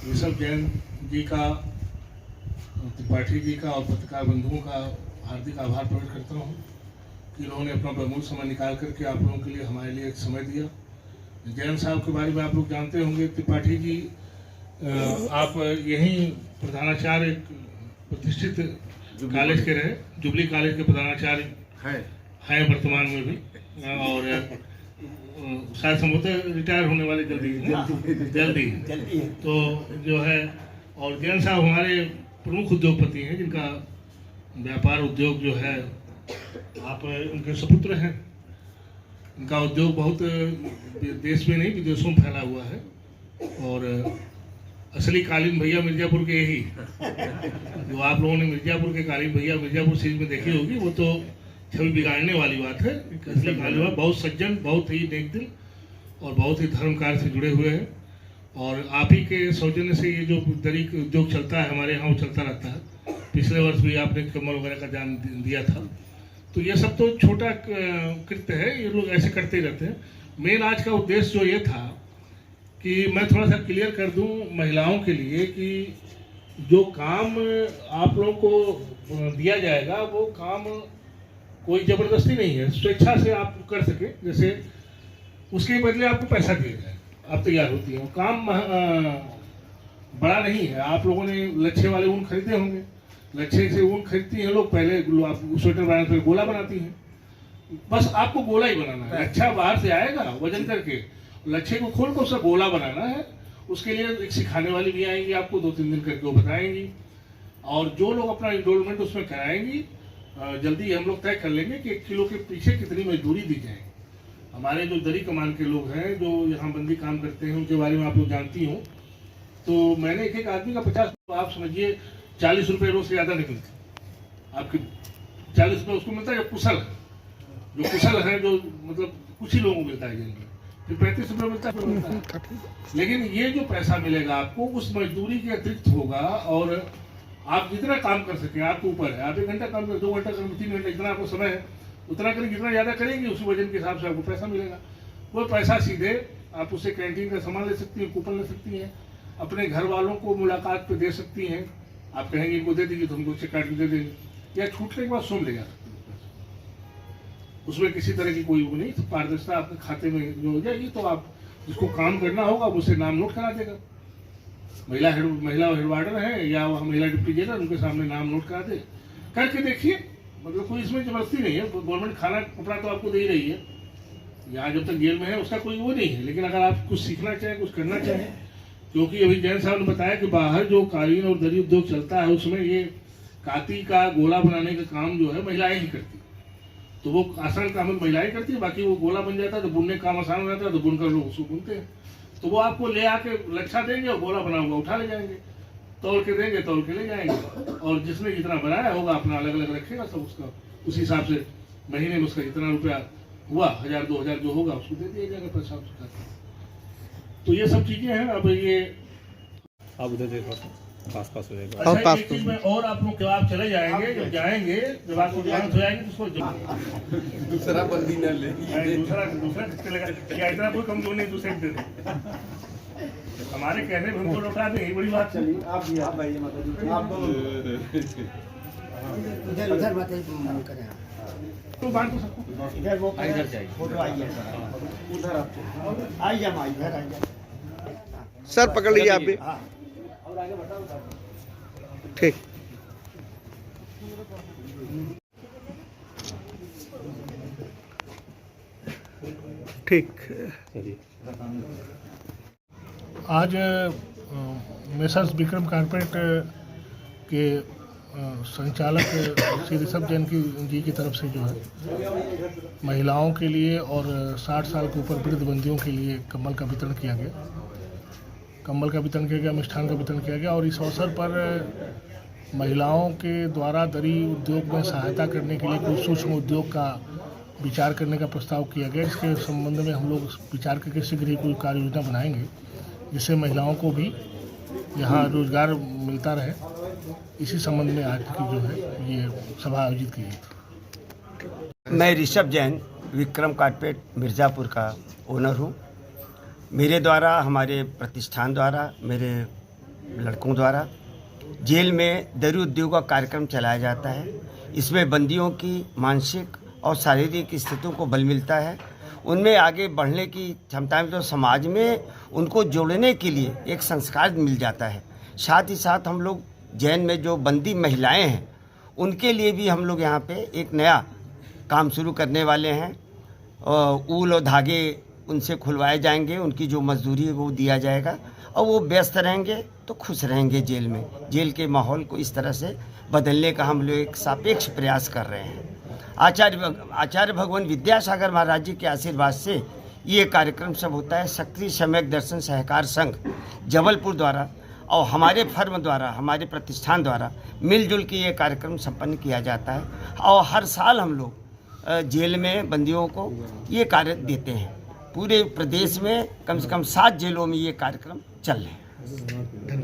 ऋषभ जैन जी का, त्रिपाठी जी का और पत्रकार बंधुओं का हार्दिक आभार प्रकट करता हूँ कि उन्होंने अपना बहुमूल्य समय निकाल करके आप लोगों के लिए, हमारे लिए एक समय दिया। जैन साहब के बारे में आप लोग जानते होंगे। त्रिपाठी जी आप यहीं प्रधानाचार्य, एक प्रतिष्ठित कॉलेज के रहे, जुबली कॉलेज के प्रधानाचार्य हैं वर्तमान में भी, और शायद संभवतः रिटायर होने वाले जल्दी तो जो है। और जैन साहब हमारे प्रमुख उद्योगपति हैं, जिनका व्यापार उद्योग जो है, आप उनके सपुत्र हैं। उनका उद्योग बहुत देश में नहीं विदेशों में फैला हुआ है। और असली कालीन भैया मिर्जापुर के यही, जो आप लोगों ने मिर्जापुर के कालीन भैया मिर्जापुर सीरीज में देखी होगी, वो तो छवि बिगाड़ने वाली बात है। असली कालीन भैया बहुत सज्जन, बहुत ही नेक दिल और बहुत ही धर्म कार्य से जुड़े हुए हैं। और आप ही के सौजन्य से ये जो दरी उद्योग चलता है हमारे यहाँ, वो चलता रहता है। पिछले वर्ष भी आपने कम्बल वगैरह का दान दिया था। तो ये सब तो छोटा कृत्य है, ये लोग ऐसे करते ही रहते हैं। मेन आज का उद्देश्य जो ये था कि मैं थोड़ा सा क्लियर कर दूं महिलाओं के लिए कि जो काम आप लोगों को दिया जाएगा वो काम कोई ज़बरदस्ती नहीं है, स्वेच्छा से आप कर सके। जैसे उसके बदले आपको पैसा दिया जाए, आप तैयार होती हैं। काम बड़ा नहीं है। आप लोगों ने लच्छे वाले ऊन खरीदे होंगे, लच्छे से ऊन खरीदती हैं लोग, पहले आप स्वेटर बनाने पर गोला बनाती हैं। बस आपको गोला ही बनाना है। लच्छा बाहर से आएगा वजन करके, लच्छे को खोल कर उसका गोला बनाना है। उसके लिए एक सिखाने वाली भी आएंगी, आपको 2-3 दिन करके वो बताएंगी। और जो लोग अपना इनरोलमेंट उसमें कराएंगी, जल्दी हम लोग तय कर लेंगे कि 1 किलो के पीछे कितनी मजदूरी दी जाएगी। हमारे जो दरी कमान के लोग हैं, जो यहाँ बंदी काम करते हैं, उनके बारे में आप लोग जानती हो। तो मैंने एक आदमी का 50, आप समझिए 40 रुपये रोज से ज़्यादा नहीं मिलते। आपके 40 रुपये उसको मिलता है जो कुशल है, जो मतलब कुछ ही लोगों को मिलता है जिनमें, फिर 35 रुपये मिलता है। लेकिन ये जो पैसा मिलेगा आपको उस मजदूरी के अतिरिक्त होगा। और आप जितना काम कर सकें आपके ऊपर है। आप 1 घंटा काम करें, 2 घंटा करें, 3 घंटा, जितना आपको समय है उतना करें। जितना ज़्यादा करेंगे उसी वजन के हिसाब से आपको पैसा मिलेगा। वो पैसा सीधे आप उससे कैंटीन का सामान ले सकती हैं, कूपन ले सकती हैं, अपने घर वालों को मुलाकात पे दे सकती हैं। आप कहेंगे इनको दे दीजिए तो हमको उससे काट के दे देंगे, या छूटने के बाद स्वयं ले जा सकते हैं। उसमें किसी तरह की कोई वो नहीं, तो पारदर्शिता आपके खाते में जो हो जाएगी। तो आप जिसको काम करना होगा उसे नाम नोट करा देगा। महिला हेडवार्डर है या महिला डिप्टी जेलर, उनके सामने नाम नोट करा दे, करके देखिए। मतलब कोई इसमें जबरदस्ती नहीं है। गवर्नमेंट खाना कपड़ा तो आपको दे ही रही है, यहाँ जब तक जेल में है उसका कोई वो नहीं है। लेकिन अगर आप कुछ सीखना चाहें, कुछ करना चाहें, क्योंकि अभी जैन साहब ने बताया कि बाहर जो कालीन और दरी उद्योग चलता है उसमें ये काती का गोला बनाने का काम जो है महिलाएं ही करती है। तो वो आसान काम महिलाएं करती है, बाकी वो गोला बन जाता है तो बुनने का काम आसान हो जाता है, तो बुनकर लोग उसको बुनते हैं। तो वो आपको ले आके लच्छा देंगे और गोला बना हुआ उठा ले जाएंगे, तौल के देंगे, तौल के ले जाएंगे। और जिसने जितना बनाया होगा अपना अलग अलग रखेगा सब, उसका उस हिसाब से महीने में उसका जितना रुपया हुआ, 1000-2000 जो होगा उसको दे दिया जाएगा पैसा उसका। तो ये सब चीजें हैं। अब ये आप उधर देखो, पास हो जाएगा। अच्छा, एक चीज में और आप लोग, जब आप चले जाएंगे, जब आपको जमानत हो जाएगी तो उसको दूसरा बंदी न ले, दूसरा चलेगा क्या? इतना कोई कमजोर नहीं, दूसरे दे दे। हमारे कहने में हमको लौटा दे, यही बड़ी बात। चलिए आप भाई इधर मत करें, तो बांट दो सबको। इधर वो इधर चाहिए, फोटो आइए उधर, आप आइए, हम इधर आइए सर, पकड़ लीजिए आप भी। हाँ, और आगे बताओ। ठीक। ठीक। आज मेसर्स विक्रम कारपेट के संचालक श्री ऋषभ जैन जी की तरफ से जो है महिलाओं के लिए और 60 साल के ऊपर वृद्ध बंदियों के लिए कंबल का वितरण किया गया। कंबल का वितरण किया गया, मिष्ठान का वितरण किया गया। और इस अवसर पर महिलाओं के द्वारा दरी उद्योग में सहायता करने के लिए कुछ सूक्ष्म उद्योग का विचार करने का प्रस्ताव किया गया। इसके संबंध में हम लोग विचार करके शीघ्र ही कोई कार्य योजना बनाएंगे, जिससे महिलाओं को भी यहाँ रोजगार मिलता रहे। इसी संबंध में आज की जो है ये सभा आयोजित की गई थी। मैं ऋषभ जैन विक्रम कारपेट मिर्ज़ापुर का ओनर हूँ। मेरे द्वारा, हमारे प्रतिष्ठान द्वारा, मेरे लड़कों द्वारा जेल में दरी उद्योग का कार्यक्रम चलाया जाता है। इसमें बंदियों की मानसिक और शारीरिक स्थितियों को बल मिलता है, उनमें आगे बढ़ने की क्षमता में, तो समाज में उनको जोड़ने के लिए एक संस्कार मिल जाता है। साथ ही साथ हम लोग जैन में जो बंदी महिलाएं हैं उनके लिए भी हम लोग यहाँ पे एक नया काम शुरू करने वाले हैं। ऊल और धागे उनसे खुलवाए जाएंगे, उनकी जो मजदूरी है वो दिया जाएगा और वो व्यस्त रहेंगे तो खुश रहेंगे जेल में। जेल के माहौल को इस तरह से बदलने का हम लोग एक सापेक्ष प्रयास कर रहे हैं। आचार्य भगवान विद्यासागर महाराज जी के आशीर्वाद से ये कार्यक्रम सब होता है। सक्रिय सम्यक दर्शन सहकार संघ जबलपुर द्वारा और हमारे फर्म द्वारा, हमारे प्रतिष्ठान द्वारा मिलजुल के ये कार्यक्रम संपन्न किया जाता है और हर साल हम लोग जेल में बंदियों को ये कार्य देते हैं। पूरे प्रदेश में कम से कम 7 जेलों में ये कार्यक्रम चल रहे हैं।